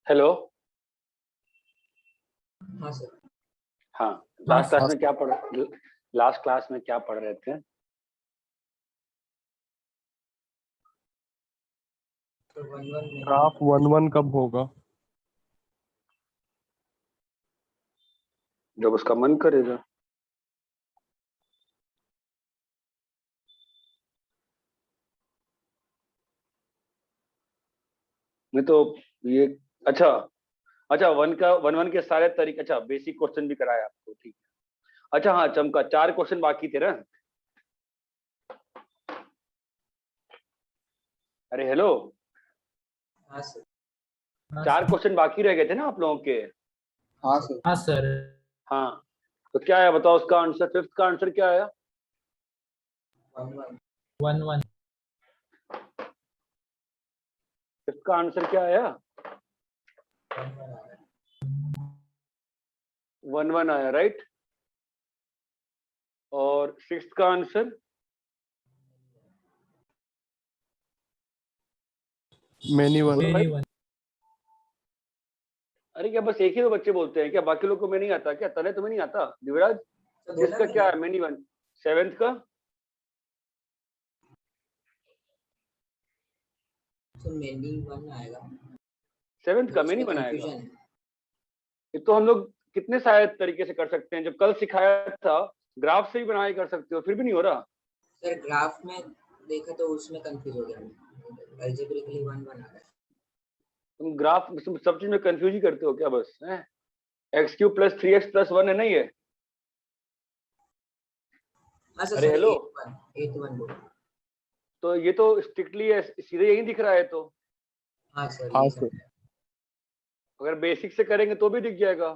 Hello. हाँ sir. हाँ, last class में क्या पढ़ रहे थे? ग्राफ 1-1 कब होगा? जब उसका मन करेगा। नहीं तो ये अच्छा अच्छा वन के सारे तरीके। अच्छा, बेसिक क्वेश्चन भी कराया आपको, ठीक है। अच्छा हाँ, चमका 4 क्वेश्चन बाकी थे ना। अरे हेलो, हाँ सर। 4 क्वेश्चन बाकी रह गए थे ना आप लोगों के। हाँ सर। हाँ सर। हाँ, तो क्या है बताओ उसका आंसर। 5th का आंसर क्या आया? 1-1। 5th का आंसर क्या आया? 1-1 आया, राइट। और 6th का आंसर मैनी वन। अरे क्या बस एक ही दो बच्चे बोलते हैं क्या? बाकी लोग को मैं नहीं आता क्या? तने तुम्हें नहीं आता दिवराज? किसका क्या है? Many one. 7th का मैनी 1 आएगा। 7th का मैनी वन आएगा। ये तो हम लोग कितने शायद तरीके से कर सकते हैं। जब कल सिखाया था ग्राफ से भी बनाए कर सकते हो, फिर भी नहीं हो रहा। सर ग्राफ में देखा तो उसमें कंफ्यूज हो गया मैं। अलजेब्रिकली 1-1 आ रहा है। तुम ग्राफ सब चीज में कंफ्यूज ही करते हो क्या? बस है x³ + 3x + 1 है नहीं है? हाँ सर। अरे हेलो, 8-1 बोल। तो ये तो स्ट्रिक्टली सीधे यही दिख रहा है। तो हाँ सर। हाँ सर। अगर बेसिक से करेंगे तो भी दिख जाएगा।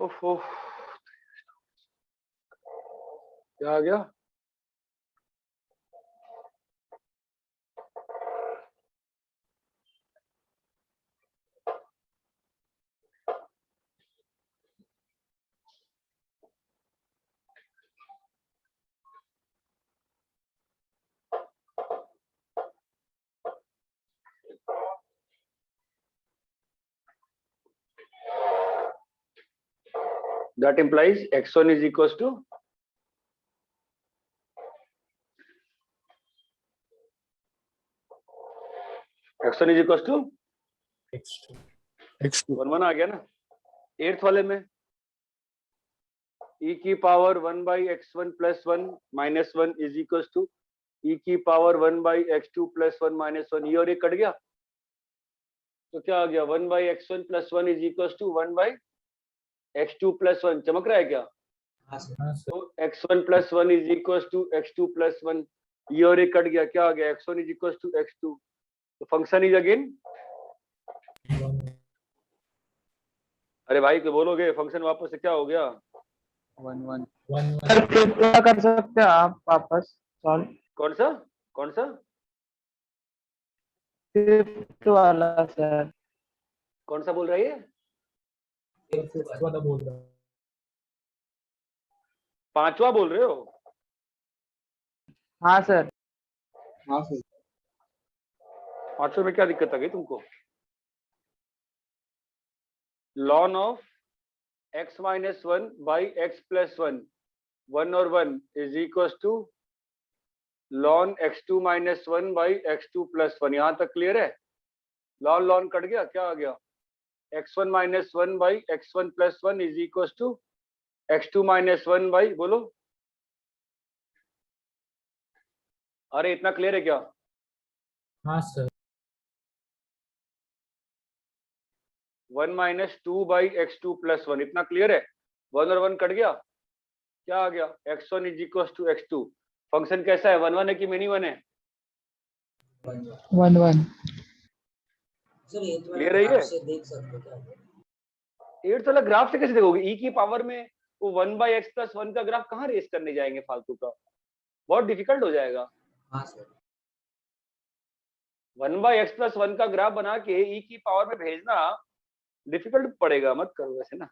ओहो, क्या आ गया? That implies x1 is equals to x2 1-1 आ गया ना 8th वाले में। e की power 1/x1 + 1 - 1 is equals to e की पावर 1/x2 + 1 - 1। ये और ये कट गया तो क्या आ गया? 1/x1 + 1 is equals to 1/x2 + 1। चमक रहा है क्या? हाँ सर। तो x1 + 1 is equals to x2 + 1। ये और ये कट गया, क्या आ गया? x1 is equals to x2। तो फंक्शन इज अगेन। अरे भाई तो बोलोगे फंक्शन वापस से क्या हो गया? 1-1। सर क्या कर सकते हैं आप वापस सॉल्व? कौन सा कौन सा? 5th वाला सर। कौन सा बोल रहा है ये? 5th वाला बोल रहा हूँ। 5वां बोल रहे हो? हाँ सर। हाँ सर। 5वें में क्या दिक्कत आ गई तुमको? ln of x - 1 by x + 1, 1 और 1 is equals to ln x2 - 1 by x2 + 1। यहां तक क्लियर है? ln कट गया, क्या आ गया? x1 - 1 by x1 + 1 is equals to x2 - 1 by, बोलो। अरे इतना क्लियर है क्या? हाँ सर। 1 - 2 by x2 + 1, इतना क्लियर है? 1 और 1 कट गया, क्या आ गया? x1 is equals to x2। Function कैसा है? 1-1 है कि मैनी 1 है? 1-1। सर ये तो क्लियर है ये? ग्राफ से देख सकते हो क्या? 8th वाला ग्राफ से कैसे देखोगे? e की पावर में वो 1/x + 1 का ग्राफ कहाँ रेस करने जाएंगे फालतू का? बहुत डिफिकल्ट हो जाएगा। हाँ सर। 1/x + 1 का ग्राफ बना के e की पावर में भेजना डिफिकल्ट पड़ेगा। मत करो वैसे ना।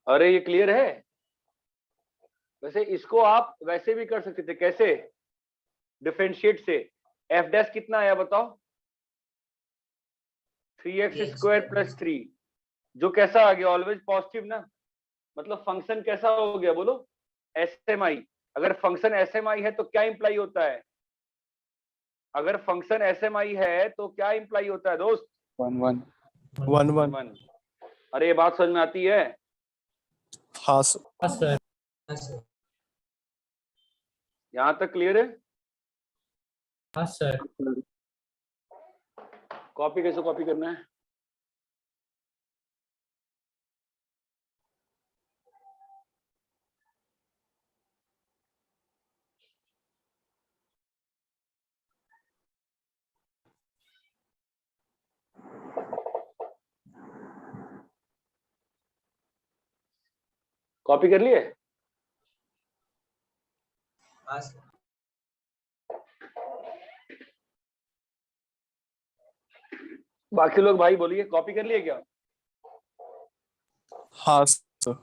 अरे ये क्लियर है? वैसे इसको आप वैसे भी कर सकते थे, कैसे? डिफरेंशिएट से एफ डैश कितना आया बताओ? 3x स्क्वायर प्लस 3, जो कैसा आ गया? ऑलवेज पॉजिटिव ना, मतलब फंक्शन कैसा हो गया बोलो? SMI। अगर फंक्शन SMI है तो क्या इंप्लाई होता है? अगर फंक्शन SMI है तो क्या इंप्लाई होता है दोस्त? 1 1 1। अरे ये बात समझ में आती है? हाँ सर। हाँ सर। हाँ सर। यहां तक क्लियर है? हाँ सर। कॉपी कैसे कॉपी करना है? कॉपी कर लिए? हाँ सर। बाकी लोग भाई बोलिए, कॉपी कर लिए क्या? हाँ सर।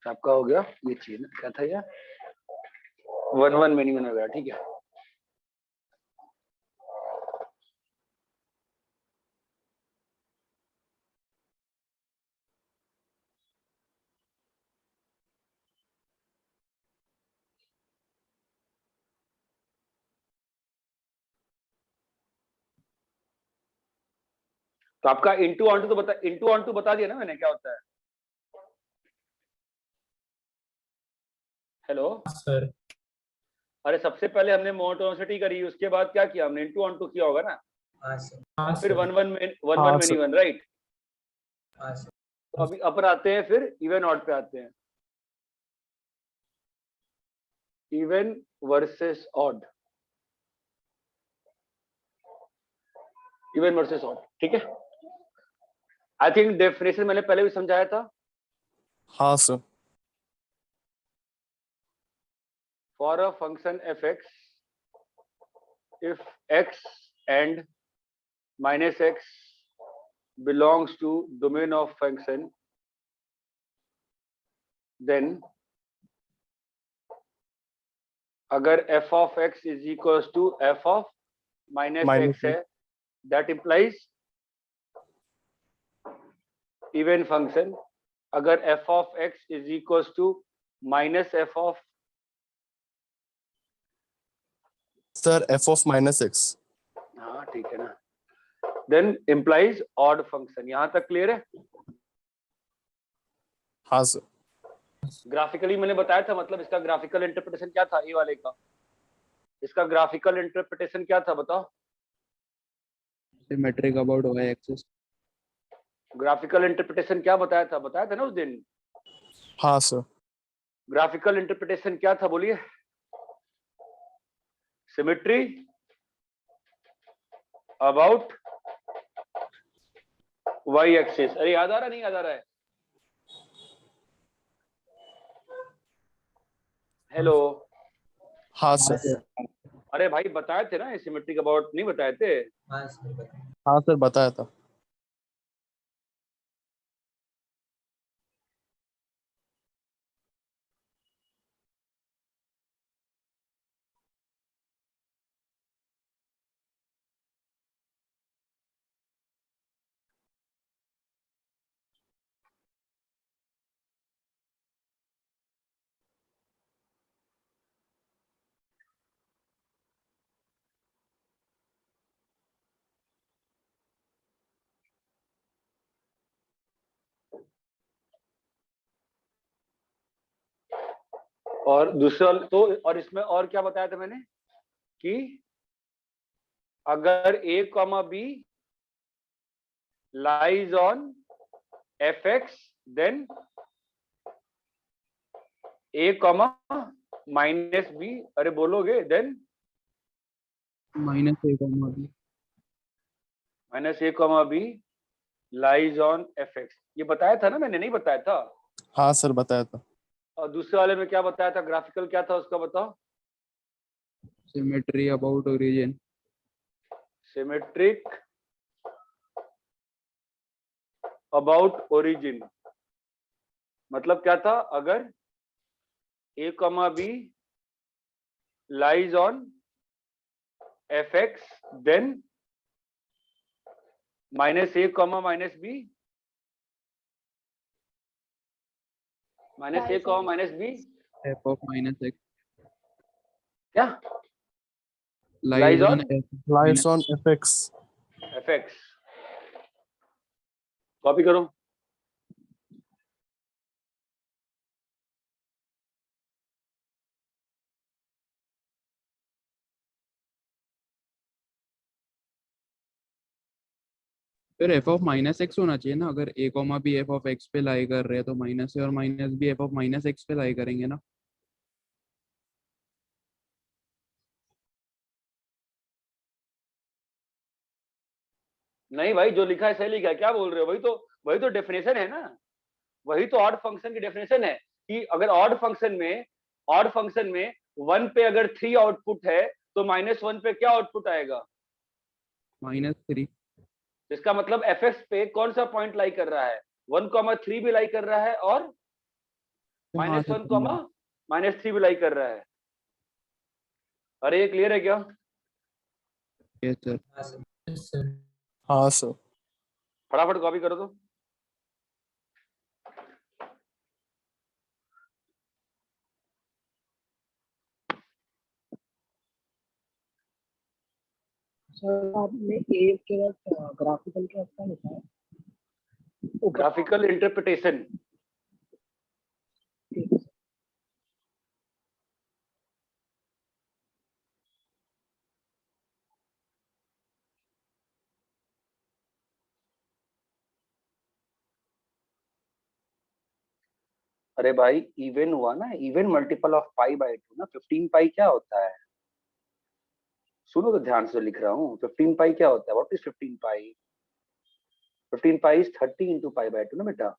आपका हो गया? ये चाहिए ना, क्या था ये? 1 1 मेनी 1 हो गया, ठीक है। तो आपका इंटू ऑन टू बता दिया ना मैंने क्या होता है। Hello, sir. अरे सबसे पहले हमने मोनोटोनिसिटी करी, उसके बाद क्या किया हमने? इंटू ऑन टू किया होगा ना, हाँ सर। हाँ फिर सर। 1 1 हाँ, मेनी सर। 1, राइट? हाँ सर। तो अभी अपर आते हैं, फिर इवन ऑड पे आते हैं। Even versus odd, even versus odd, ठीक है। आई थिंक डेफिनेशन मैंने पहले भी समझाया था। हाँ sir. For a function fx, if x and minus x belongs to domain of function, then अगर f of x is equals to f of minus Minus x है, that implies even function। अगर f of x is equals to minus f of, sir f of minus x। हाँ ठीक है ना, then implies odd function। यहां तक clear है? हाँ सर। ग्राफिकली मैंने बताया था, मतलब इसका ग्राफिकल इंटरप्रिटेशन क्या था? ए वाले का इसका ग्राफिकल इंटरप्रिटेशन क्या था बताओ? Symmetric about y axis. Graphical interpretation क्या बताया था ना उस दिन। हाँ सर। ग्राफिकल इंटरप्रिटेशन क्या था बोलिए? Symmetry about y axis. अरे याद आ रहा, नहीं याद आ रहा है? हेलो, हाँ सर। अरे भाई बताए थे ना, सिमेट्रिक अबाउट नहीं बताए थे? हाँ सर बताएं। हाँ सर, बताया था। और दूसरा तो, और इसमें और क्या बताया था मैंने कि अगर a comma b lies on fx, then a comma minus b, अरे बोलोगे, then minus a comma b। Minus a comma b lies on fx। ये बताया था ना मैंने, नहीं बताया था? हाँ सर, बताया था। और दूसरे वाले में क्या बताया था? ग्राफिकल क्या था उसका बताओ? Symmetry about origin. Symmetric about origin, मतलब क्या था, अगर a comma b lies on fx, then minus a comma minus b, minus a comma minus b f of minus x क्या lies on on f lies minus on fx. fx. Copy करो. फिर f of minus x होना चाहिए ना, अगर a comma b f of x पे लाई कर रहे हैं तो माइनस a और minus b f of minus x पे लाई करेंगे ना. नहीं भाई, जो लिखा है सही लिखा है. क्या बोल रहे हो? वही तो डेफिनेशन है ना. वही तो ऑड फंक्शन की डेफिनेशन है कि अगर ऑड फंक्शन में 1 पे अगर 3 आउटपुट है तो -1 पे क्या आउटपुट आएगा? -3. इसका मतलब fx पे कौन सा पॉइंट लाई कर रहा है? 1,3 भी लाई कर रहा है और हाँ सर, -1, -3 भी लाई कर रहा है. अरे ये क्लियर है क्या? Yes sir. हाँ सर. Yes, sir. हाँ सर. फटाफट कॉपी करो तो. सर आपने ए के बाद ग्राफिकल क्या क्या लिखा है? Graphical interpretation. ठीक है. अरे भाई इवन हुआ ना, even multiple of pi by 2 ना. 15 पाई क्या होता है? सुनो तो ध्यान से लिख रहा हूँ. 15 पाई क्या होता है? What is 15 pi? 15 pi is 30 into pi by 2 ना बेटा.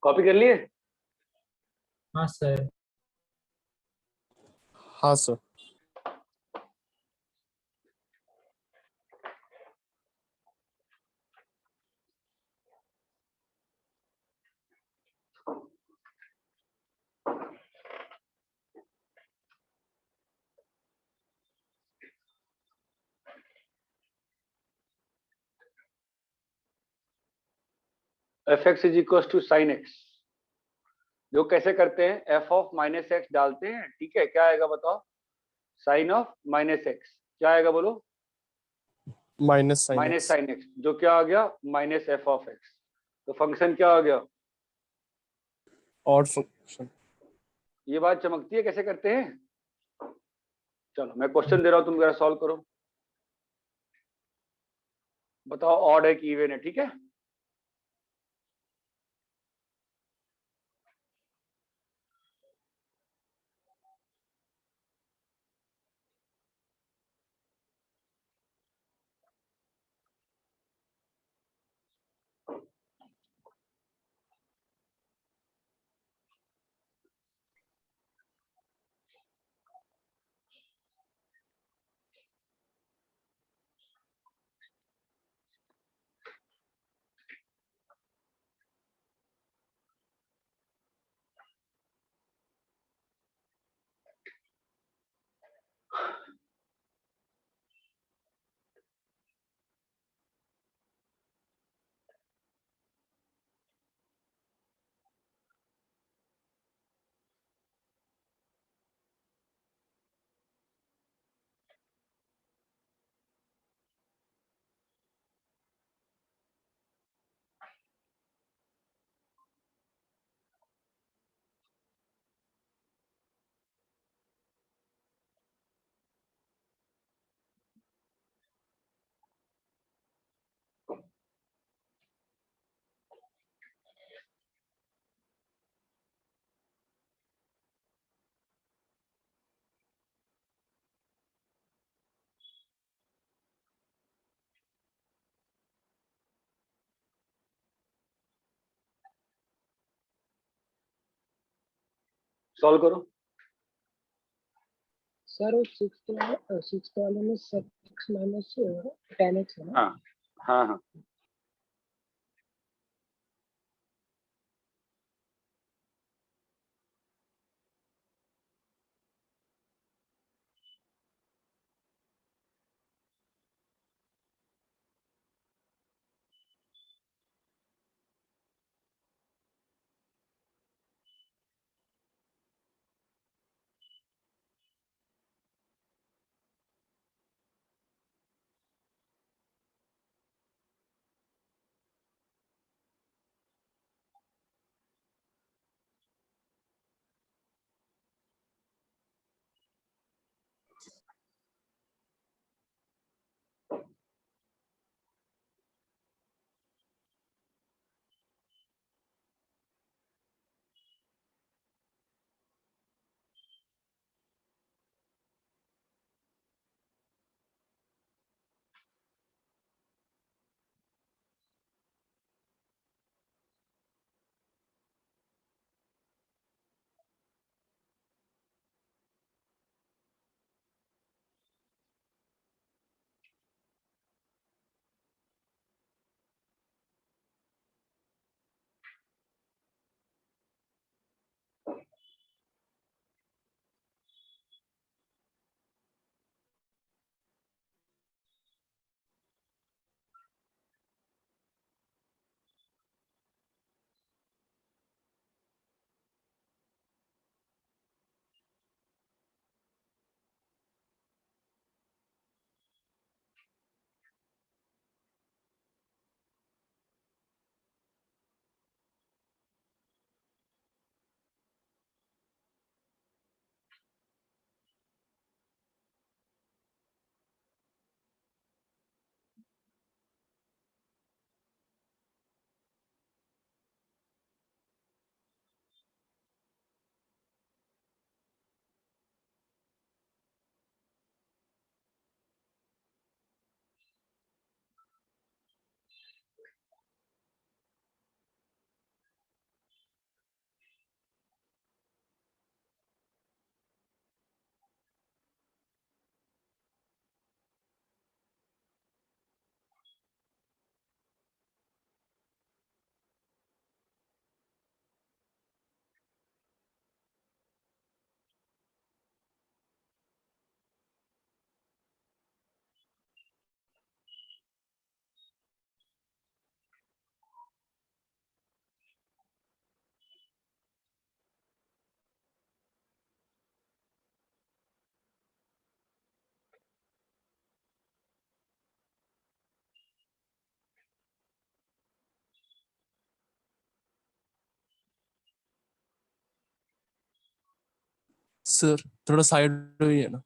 कॉपी कर लिए? हाँ सर। हाँ sir. F x is equal to sine x, जो कैसे करते हैं, एफ ऑफ माइनस एक्स डालते हैं, ठीक है, क्या आएगा बताओ, साइन ऑफ माइनस एक्स, क्या आएगा बोलो, minus sine minus x. Sine x, जो क्या आ गया, माइनस एफ ऑफ एक्स, तो फंक्शन क्या आ गया। Odd function. ये बात चमकती है कैसे करते हैं। चलो मैं क्वेश्चन दे रहा हूं, तुम जरा सॉल्व करो, बताओ ऑड है कि इवन है, ठीक है। सॉल्व करो। सर वो सिक्स वाले में सेक एक्स माइनस 10x है ना? हाँ हाँ हाँ, सर थोड़ा साइड हुई है ना.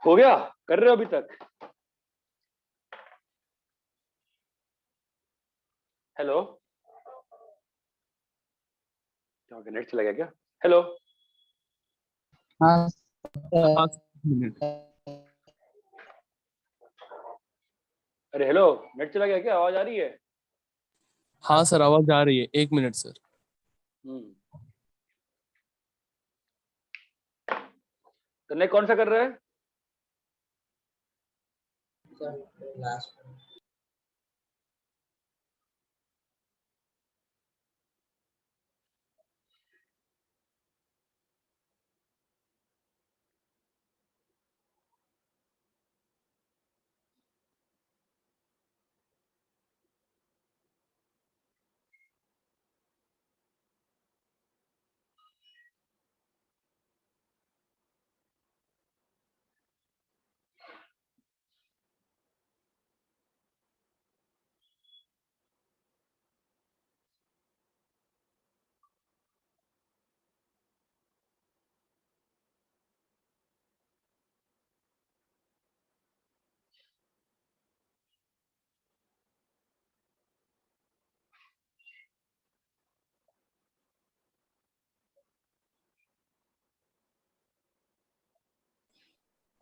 हो गया? कर रहे हो अभी तक? हेलो, क्या हो गया? नेट चला गया क्या? हेलो, हाँ हाँ सर, मिनट। अरे हेलो, नेट चला गया क्या? आवाज आ रही है? हाँ सर आवाज आ रही है, 1 मिनट सर। हम्म, तो नहीं कौन सा कर रहे हैं? सर लास्ट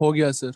हो गया सर।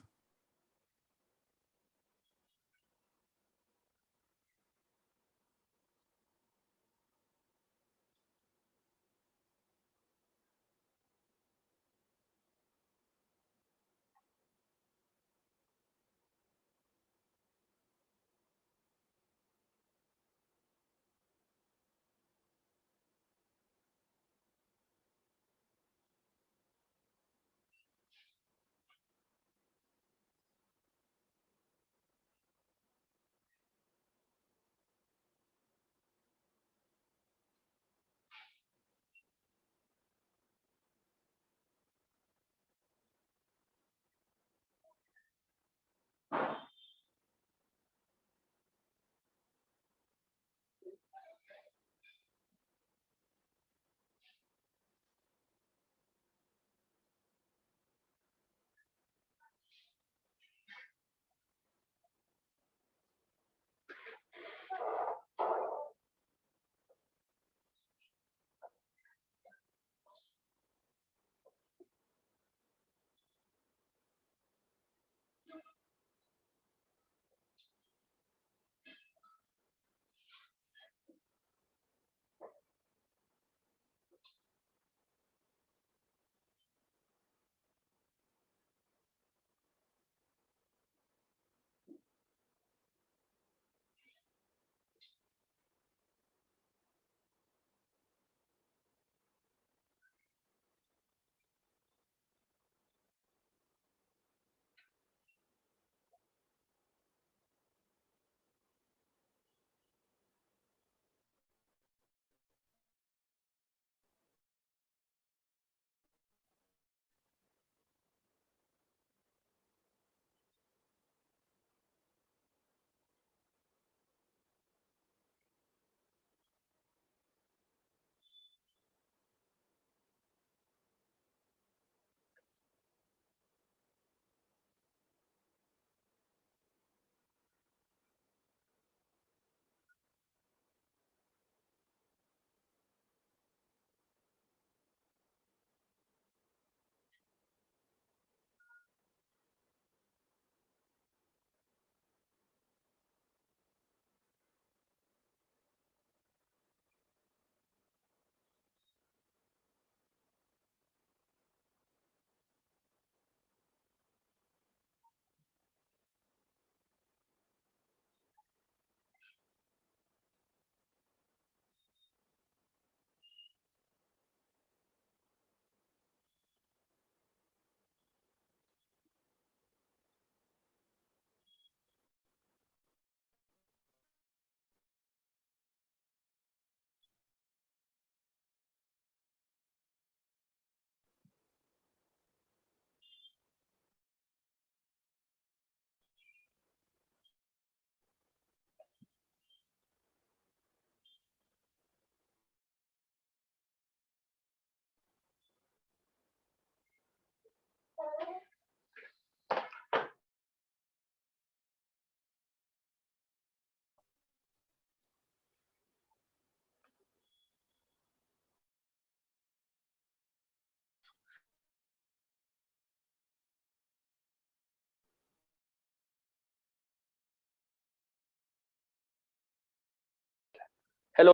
हेलो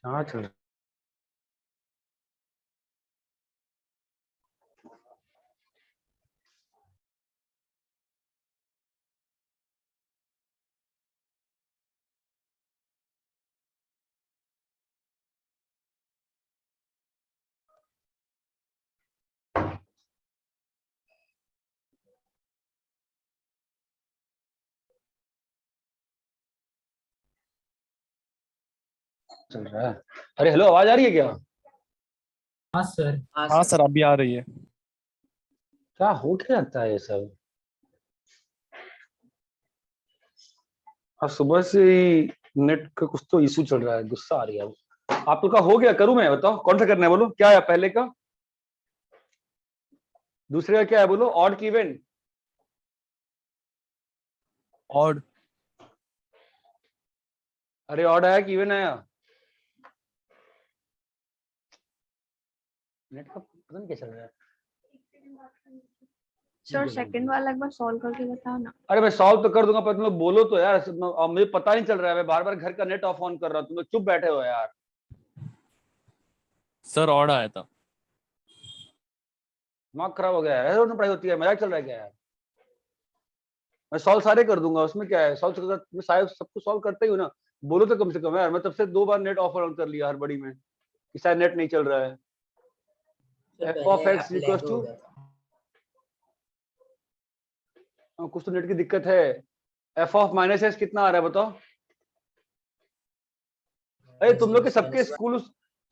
कहाँ चल रहा चल रहा है? अरे हेलो, आवाज आ रही है क्या? हाँ सर। हाँ हाँ सर। सर अभी आ रही है। क्या हो क्या जाता है ये सब? हाँ, सुबह से ही नेट का कुछ तो इशू चल रहा है, गुस्सा आ रही है अब। आप लोग का हो गया? करूं मैं? बताओ कौन सा करना है, बोलो क्या है पहले का, दूसरे का क्या है बोलो, ऑड की इवेंट? और अरे ऑड आया कि इवन आया? नेट का पता नहीं क्या चल रहा है। सर सेकंड वाला एक बार सॉल्व करके बताओ ना। अरे मैं सॉल्व तो कर दूंगा, पर तुम लोग बोलो तो यार। अब मुझे पता नहीं चल रहा है, मैं बार बार घर का नेट ऑफ ऑन कर रहा हूँ, तुम लोग चुप बैठे हो यार। सर और आया था। दिमाग खराब हो गया है, ऐसे पढ़ाई होती है? मजाक चल रहा है क्या यार? मैं सॉल्व सारे कर दूंगा, उसमें क्या है? सॉल्व मैं शायद सब कुछ सॉल्व करता ही हूँ ना। बोलो तो कम से कम यार, मैं तब से 2 बार नेट ऑफ ऑन कर लिया हड़बड़ी में कि शायद नेट नहीं चल रहा है। सर एफ ऑफ पहले एक्स लैग इक्वल्स हो टू, गया था। कुछ तो नेट की दिक्कत है। एफ ऑफ माइनस एक्स कितना आ रहा है बताओ? अरे तुम लोग के सबके -1 स्कूल,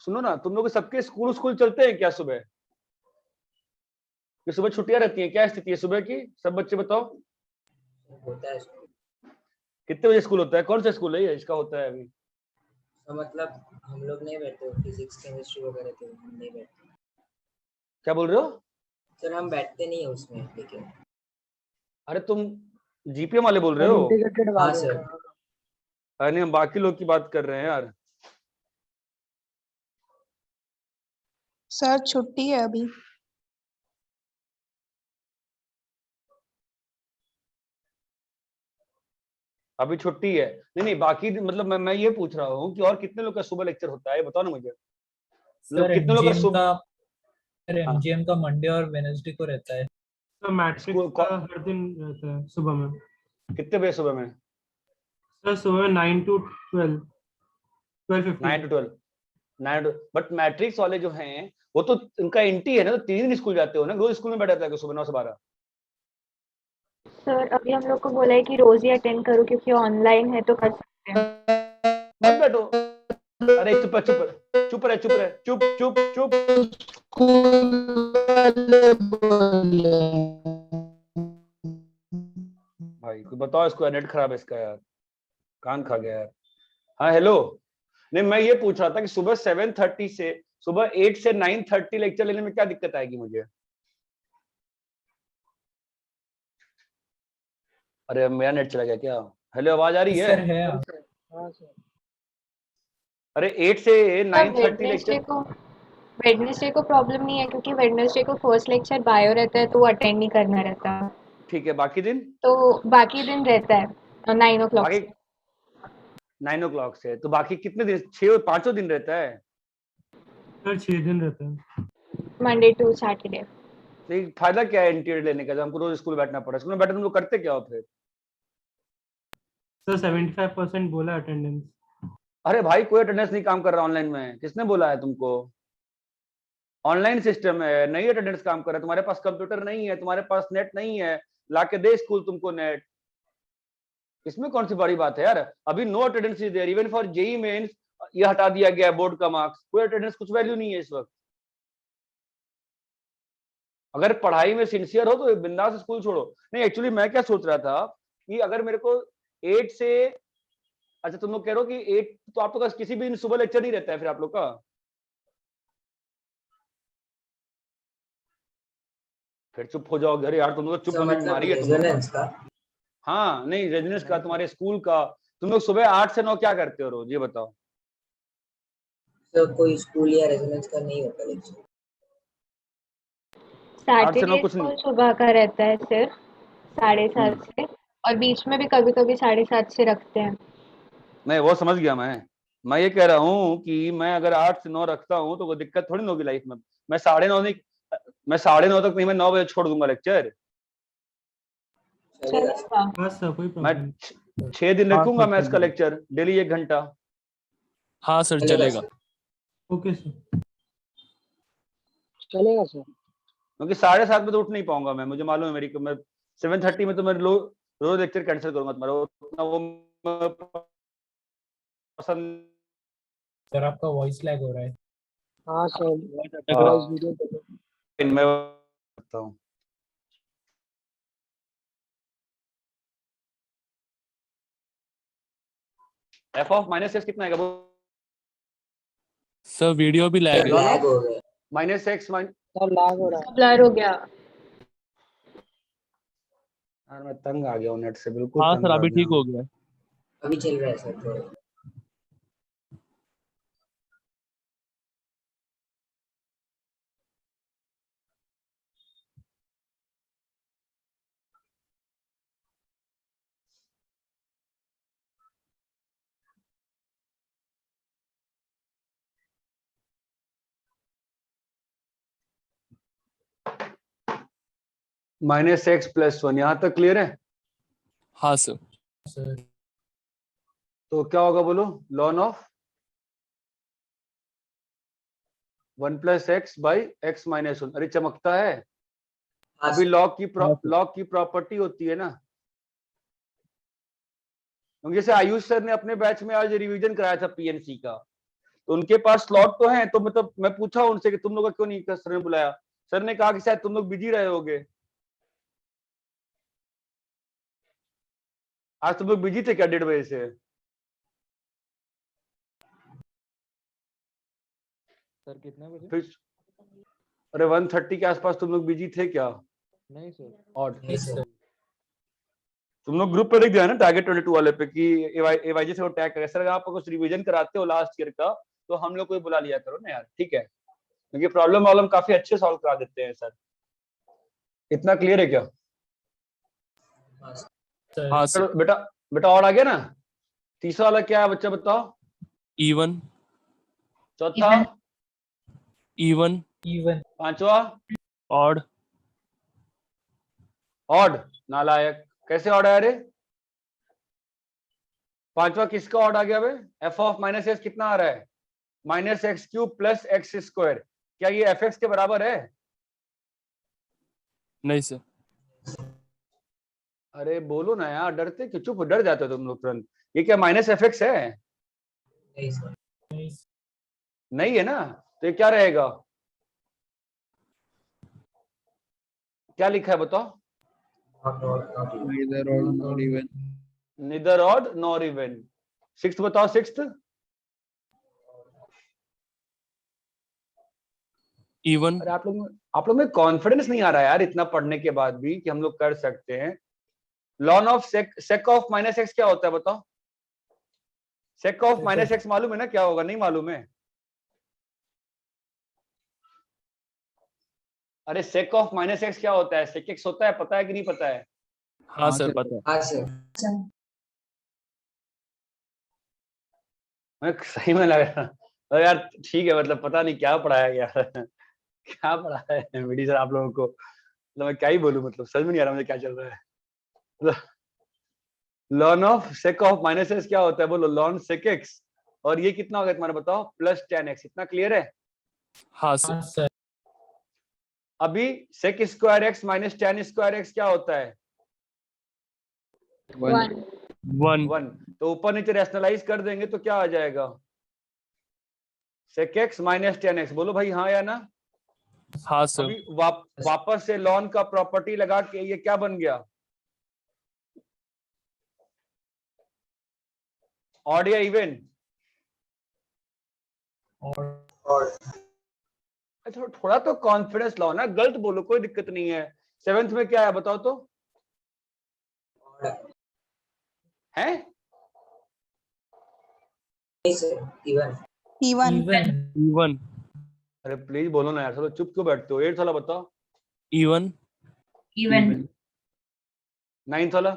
सुनो ना, तुम लोग के सबके स्कूल स्कूल चलते हैं क्या सुबह? कि सुबह छुट्टियां रहती हैं? क्या स्थिति है सुबह की, सब बच्चे बताओ। होता है इसको। कितने बजे स्कूल होता है? कौन सा स्कूल है ये इसका होता है अभी? तो मतलब हम लोग नहीं बैठते, फिजिक्स केमिस्ट्री वगैरह थे, हम नहीं बैठते। क्या बोल रहे हो? सर हम बैठते नहीं है उसमें, लेकिन अरे तुम जीपीएम वाले बोल रहे सब हो? इंटीग्रेटेड हाँ वाले सर। हैं। अरे नहीं, हम बाकी लोग की बात कर रहे हैं यार। सर छुट्टी है अभी। अभी छुट्टी है? नहीं नहीं, बाकी मतलब मैं ये पूछ रहा हूँ कि और कितने लोग का सुबह लेक्चर होता है, ये बताओ ना मुझे। सर मतलब कितने लोग का एमजीएम सुबह? का सर हाँ, एमजीएम का मंडे और वेनेसडे को रहता है। तो मैट्रिक्स स्कूल का हर दिन रहता है सुबह में। कितने बजे सुबह में? सर सुबह 9 to 12, 12:50 9 to तक। 12, 9 to, बट मैट्रिक्स वाले जो हैं वो तो उनका इंटी है ना, तो 3 दिन स्कूल जाते हो ना, रोज स्कूल में बैठा था सुबह 9 से 12? सर अभी हम लोग को बोला है कि रोज ही अटेंड करो क्योंकि ऑनलाइन है तो कर सकते हैं। मत बैठो। अरे चुप चुप चुप रहे, चुप रहे, चुप चुप चुप। भाई कुछ बताओ इसको, नेट खराब है इसका यार, कान खा गया यार। हाँ हेलो। नहीं, मैं ये पूछ रहा था कि सुबह 7:30 से सुबह 8 से 9:30 लेक्चर लेने में क्या दिक्कत आएगी मुझे? अरे मेरा नेट चला गया क्या? हेलो, आवाज आ रही है? सर है हाँ सर। अरे 8 से सर 9:30 लेक्चर। वेडनेसडे को प्रॉब्लम नहीं है क्योंकि वेडनेसडे को फर्स्ट लेक्चर बायो रहता है तो वो अटेंड नहीं करना रहता। ठीक है, बाकी दिन? तो बाकी दिन रहता है 9 o'clock बाकी से। 9 o'clock से, तो बाकी कितने दिन? 5 दिन रहता है? सर 6 दिन रहता है। Monday to Saturday. तो ये फायदा क्या है इंटीरियर लेने का जब हमको रोज स्कूल बैठना पड़ा? स्कूल में बैठे तुम लोग करते क्या हो फिर? सर 75% बोला अटेंडेंस। अरे भाई कोई अटेंडेंस नहीं काम कर रहा ऑनलाइन में, किसने बोला है तुमको? ऑनलाइन सिस्टम है, नहीं अटेंडेंस काम कर रहा है। तुम्हारे पास कंप्यूटर नहीं है, तुम्हारे पास नेट नहीं है, लाके दे स्कूल तुमको नेट। इसमें कौन सी बड़ी बात है यार? अभी no attendance is there even for JEE Mains, ये हटा दिया गया है बोर्ड का मार्क्स, कोई अटेंडेंस कुछ वैल्यू नहीं है इस वक्त। अगर पढ़ाई में सिंसियर हो तो बिंदास स्कूल छोड़ो। नहीं एक्चुअली मैं क्या सोच रहा था कि अगर मेरे को 8 से, अच्छा तुम लोग कह रहे हो कि 8, तो आप लोग का किसी भी दिन सुबह लेक्चर नहीं रहता है फिर आप लोग का? फिर चुप हो जाओगे, अरे यार तुम लोग चुप सर होने की मतलब बीमारी है तुम लोग का। रेजोनेंस का हाँ नहीं, रेजिडेंस का, तुम्हारे स्कूल का, तुम लोग सुबह 8 से 9 क्या करते हो रोज, ये बताओ? सर कोई स्कूल या रेजोनेंस का नहीं होता लेक्चर। 8 से 9 सैटरडे कुछ को नहीं। सुबह का रहता है सिर्फ 7:30 से, और बीच में भी कभी कभी 7:30 से रखते हैं। नहीं वो समझ गया मैं ये कह रहा हूँ कि मैं अगर 8 से 9 रखता हूँ तो कोई दिक्कत थोड़ी ना होगी लाइफ में। मैं 9:30 नहीं, मैं 9:30 तक नहीं, मैं 9 बजे छोड़ दूंगा लेक्चर। चलेगा सर। चलेगा। हाँ सर, कोई मैं प्रॉब्लम 6 दिन हाँ रखूंगा सर, मैथ्स का चलेगा। लेक्चर, डेली 1 घंटा। हाँ सर चलेगा चलेगा। सर। Okay sir. चलेगा सर। क्योंकि 7:30 में तो उठ नहीं पाऊंगा मुझे मालूम है मेरी, मैं 7:30 में तो मैं रोज लेक्चर कैंसिल करूंगा तुम्हारा, उतना वो मैं पसंद। सर आपका वॉइस लैग हो रहा है। हाँ सर, अटक रहा है। वॉइस वीडियो देखो। मैं करता हूँ। एफ ऑफ माइनस एक्स कितना आएगा वो? सर वीडियो भी लैग है। लैग हो गया। माइनस एक्स सर लैग हो रहा है। ब्लर हो गया। यार मैं तंग आ गया हूँ नेट से, बिल्कुल हाँ तंग सर आ अभी गया ठीक हूँ। हो गया। अभी चल रहा है सर थोड़ा। माइनस एक्स प्लस 1, यहाँ तक क्लियर है? हाँ सर। सर तो क्या होगा बोलो? Lawn of 1 plus x by x minus 1। अरे चमकता है। हाँ अभी सर। लॉग की प्रॉपर्टी होती है ना, क्योंकि जैसे आयुष सर ने अपने बैच में आज रिवीजन कराया था पीएनसी का, तो उनके पास स्लॉट तो है, तो मतलब मैं पूछा उनसे कि तुम लोग का क्यों नहीं, सर ने बुलाया। सर ने कहा कि शायद तुम लोग बिजी रहे होगे। आज तुम लोग बिजी थे क्या 1:30 बजे से? सर कितने बजे? फिर अरे 1:30 के आसपास तुम लोग बिजी थे क्या? नहीं सर। और नहीं सर। तुम लोग ग्रुप पे लिख दिया ना टारगेट 22 वाले पे कि एवाईजी से वो टैग करे। सर अगर आप कुछ रिवीजन कराते हो लास्ट ईयर का तो हम लोग को भी बुला लिया करो ना यार, ठीक है? क्योंकि प्रॉब्लम काफी अच्छे सॉल्व करा देते हैं सर। इतना क्लियर है क्या? हाँ सर। सर हाँ चलो सर। बेटा, बेटा और आ गया ना? तीसरा वाला क्या है बच्चा बताओ? इवन। चौथा? इवन। इवन। पांचवा? ऑड। ऑड? नालायक, कैसे ऑड है रे? पांचवा किसका ऑड आ गया बे? एफ ऑफ माइनस एक्स कितना आ रहा है? Minus x cube plus x square. क्या ये एफ एक्स के बराबर है? नहीं सर। अरे बोलो ना यार, डरते क्यों, चुप डर जाते हो तुम लोग तुरंत। ये क्या माइनस एफ एक्स है? नहीं सर। नहीं नहीं है ना, तो ये क्या रहेगा? क्या लिखा है बताओ? Not Neither odd nor even. Neither odd nor even. Sixth बताओ, सिक्स्थ? इवन। अरे आप लोग में कॉन्फिडेंस नहीं आ रहा है यार इतना पढ़ने के बाद भी कि हम लोग कर सकते हैं। Lawn of sake of minus x क्या होता है बताओ? सेक ऑफ माइनस एक्स मालूम है ना क्या होगा? नहीं मालूम है? अरे सेक ऑफ माइनस एक्स क्या होता है? सेक एक्स होता है, पता है कि नहीं पता है? हाँ सर पता है। हाँ सर। मैं सही में लग रहा, अरे यार ठीक है, मतलब पता नहीं क्या पढ़ाया गया क्या पढ़ाया है मीडी सर आप लोगों को, मतलब मैं क्या ही बोलूं, मतलब समझ में नहीं आ रहा मुझे क्या चल रहा है। Lawn of sake of minus x क्या होता है बोलो? लॉन सेक एक्स, और ये कितना होगा तुम्हारा बताओ? Plus ten x. इतना क्लियर है? हाँ सर। हाँ सर। अभी sec square x minus ten square x क्या होता है? 1। 1। 1। तो ऊपर नीचे रैशनलाइज कर देंगे तो क्या आ जाएगा? Sec x minus ten x. बोलो भाई हाँ या ना? हाँ सर। अभी वापस से लॉन का प्रॉपर्टी लगा के ये क्या बन गया? ऑड या इवन? और थोड़ा तो कॉन्फिडेंस लाओ ना, गलत बोलो कोई दिक्कत नहीं है। सेवेंथ में क्या है बताओ तो? और है नहीं सर, इवन इवन इवन अरे प्लीज बोलो ना यार, चलो चुप क्यों बैठते हो? एट्थ वाला बताओ। इवन इवन नाइन्थ वाला?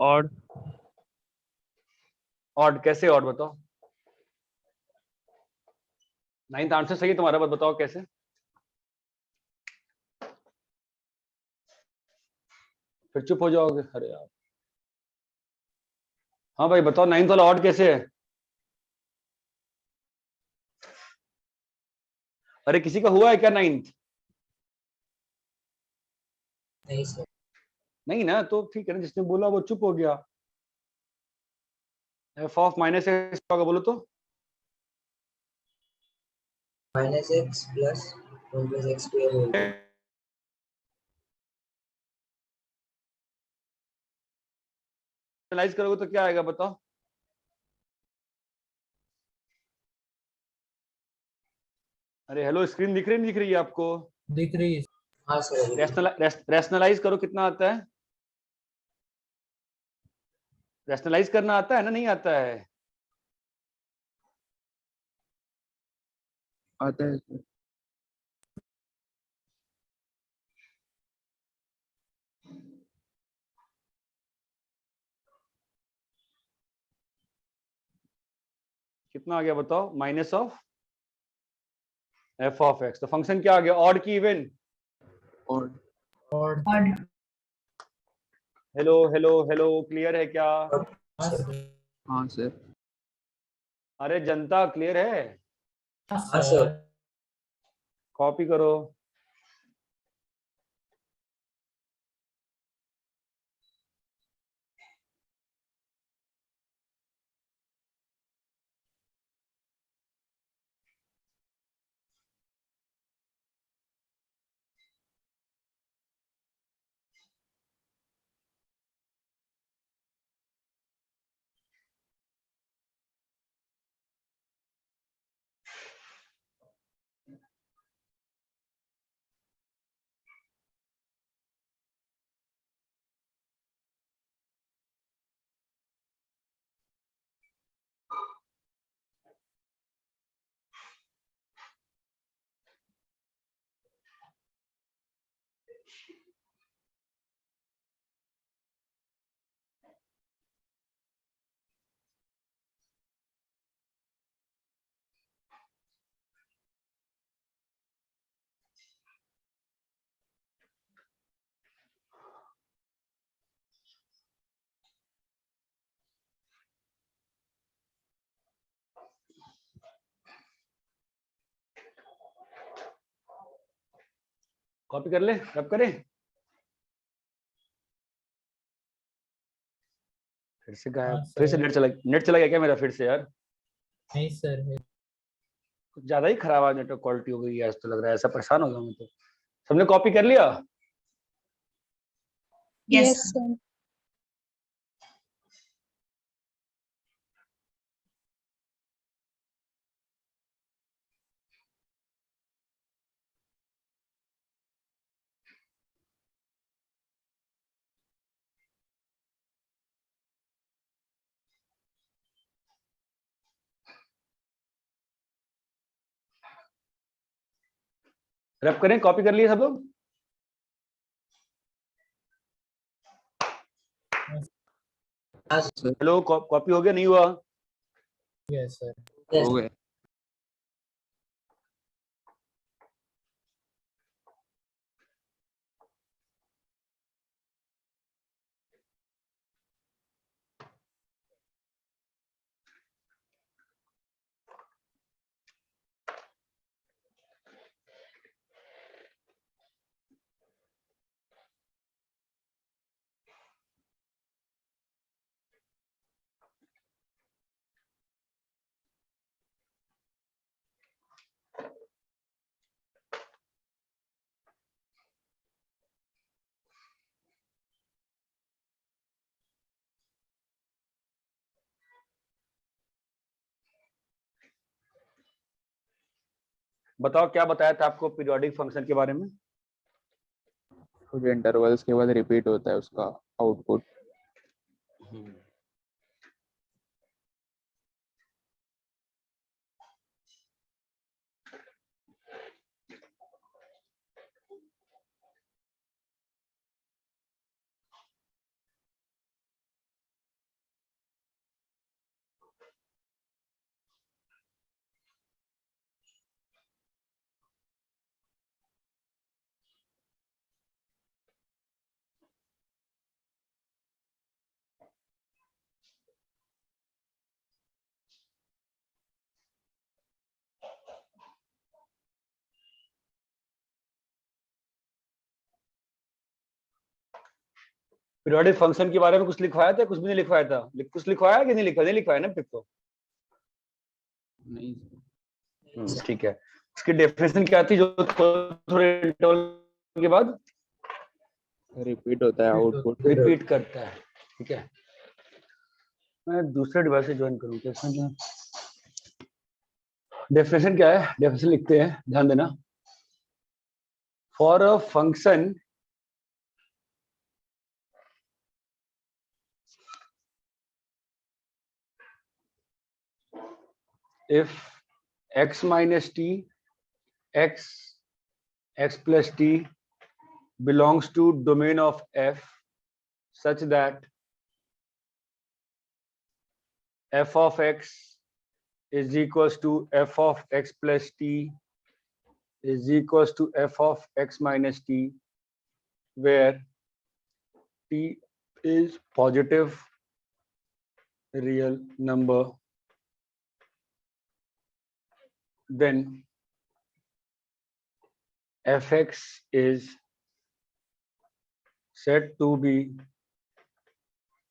ऑड ऑड कैसे ऑड बताओ? नाइन्थ आंसर सही है तुम्हारा, बस बताओ कैसे? फिर चुप हो जाओगे, अरे यार। हाँ भाई बताओ, नाइन्थ वाला ऑड कैसे है? अरे किसी का हुआ है क्या नाइन्थ? नहीं सर, नहीं ना, तो ठीक है ना, जिसने बोला वो चुप हो गया। एफ ऑफ माइनस एक्स होगा, बोलो तो। -x plus 1 + x square whole cube. Analyse करोगे तो क्या आएगा बताओ? अरे हेलो, स्क्रीन दिख रही नहीं दिख रही है आपको? दिख रही है। हाँ सर, रैशनलाइज करो, कितना आता है? रैशनलाइज करना आता है ना, नहीं आता है? आता है सर। कितना आ गया बताओ? Minus of F of x. तो फंक्शन क्या आ गया, ऑड की इवन? और और हेलो हेलो हेलो, क्लियर है क्या? हाँ सर। हाँ सर। अरे जनता क्लियर है? हाँ सर, कॉपी करो। कॉपी कर ले, रब करें? फिर से गायब, हाँ फिर से सर। नेट चला गया क्या मेरा फिर से यार? नहीं सर है। कुछ ज्यादा ही खराब आज नेटवर्क क्वालिटी हो गई है, आज तो लग रहा है ऐसा, परेशान हो गया मैं तो। सबने कॉपी कर लिया? Yes sir. रब करें, कॉपी कर लिए सब लोग? हाँ सर, हेलो, कॉपी हो गया नहीं हुआ? Yes sir. हो गया। बताओ क्या बताया था आपको पीरियोडिक फंक्शन के बारे में? कुछ इंटरवल्स के बाद रिपीट होता है उसका आउटपुट। पीरियोडिक फंक्शन के बारे में कुछ लिखवाया था, कुछ भी नहीं लिखवाया था? कुछ लिखवाया कि नहीं लिखवाया? नहीं लिखवाया ना पिक नहीं सर। ठीक है। उसकी डेफिनेशन क्या थी जो थोड़े इंटरवल के बाद रिपीट होता है आउटपुट। रिपीट करता है? ठीक है, मैं दूसरे डिवाइस से ज्वाइन करूँ क्या इसमें? डेफिनेशन क्या है? डेफिनेशन लिखते हैं, ध्यान देना। For a function if x minus t, x plus t belongs to domain of f such that f of x is equals to f of x plus t is equals to f of x minus t, where t is positive real number, then fx is said to be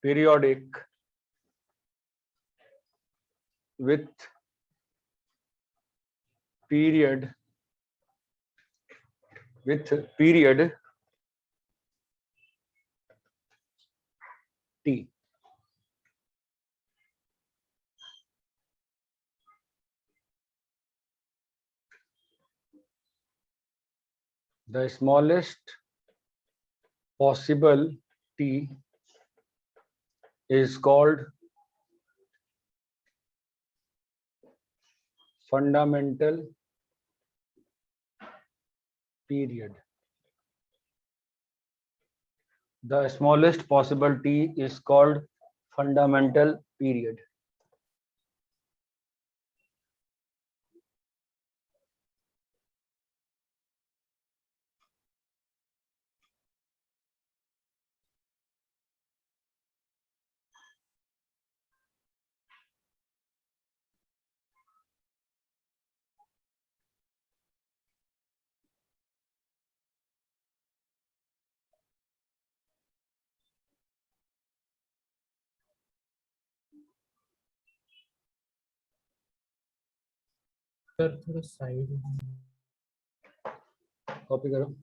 periodic with period t. The smallest possible t is called fundamental period. The smallest possible t is called fundamental period. Sir थोड़ा side copy करो।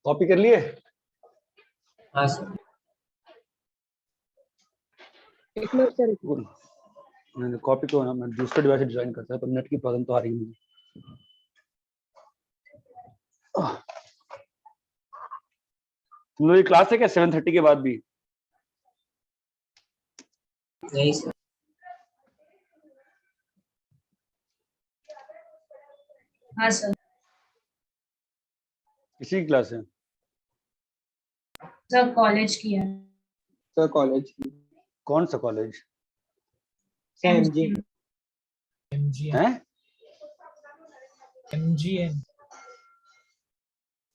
Copy कर लिए? हाँ sir. एक minute sir. Good. मैंने copy को ना मैं दूसरे डिवाइस से ज्वाइन करता है, पर नेट की प्रॉब्लम तो आ रही है मुझे। तुम लोग की क्लास है क्या 7:30 के बाद भी? नहीं सर। हाँ सर। किसी की क्लास है? सर कॉलेज की है। सर कॉलेज की कौन सा कॉलेज सर एमजी है? एमजीएन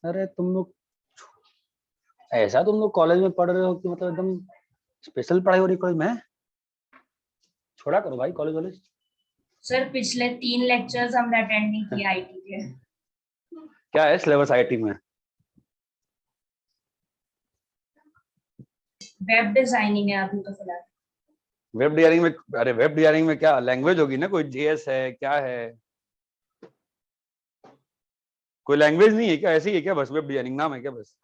अरे तुम लोग ऐसा तुम लोग कॉलेज में पढ़ रहे हो कि मतलब एकदम स्पेशल पढ़ाई हो रही कॉलेज में? छोड़ा करो भाई कॉलेज वॉलेज। सर पिछले 3 लेक्चर्स हमने अटेंड नहीं किए आईटी के। क्या है सिलेबस आईटी में? वेब डिजाइनिंग है अभी तो फिलहाल। वेब डिजाइनिंग में? अरे वेब डिजाइनिंग में क्या लैंग्वेज होगी ना, कोई जेएस है क्या है? कोई लैंग्वेज नहीं है क्या? ऐसे ही है क्या बस? वेब डिजाइनिंग नाम है क्या बस?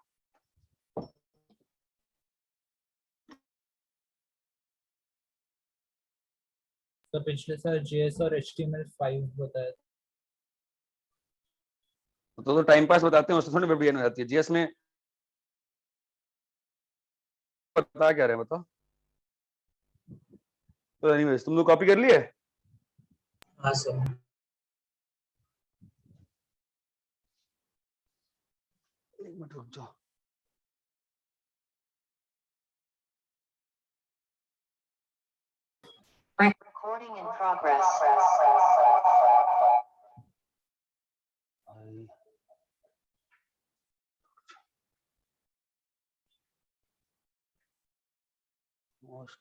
तो पिछले साल जेएस और HTML5 बताया। तो टाइम पास बताते हैं, उससे थोड़ी वेब डिजाइनिंग हो जाती है। जेएस में बता क्या रहे हैं बताओ। तो एनीवेज तुम लोग कॉपी कर लिए? हाँ सर। एक मिनट रुक जाओ। Recording in progress. Most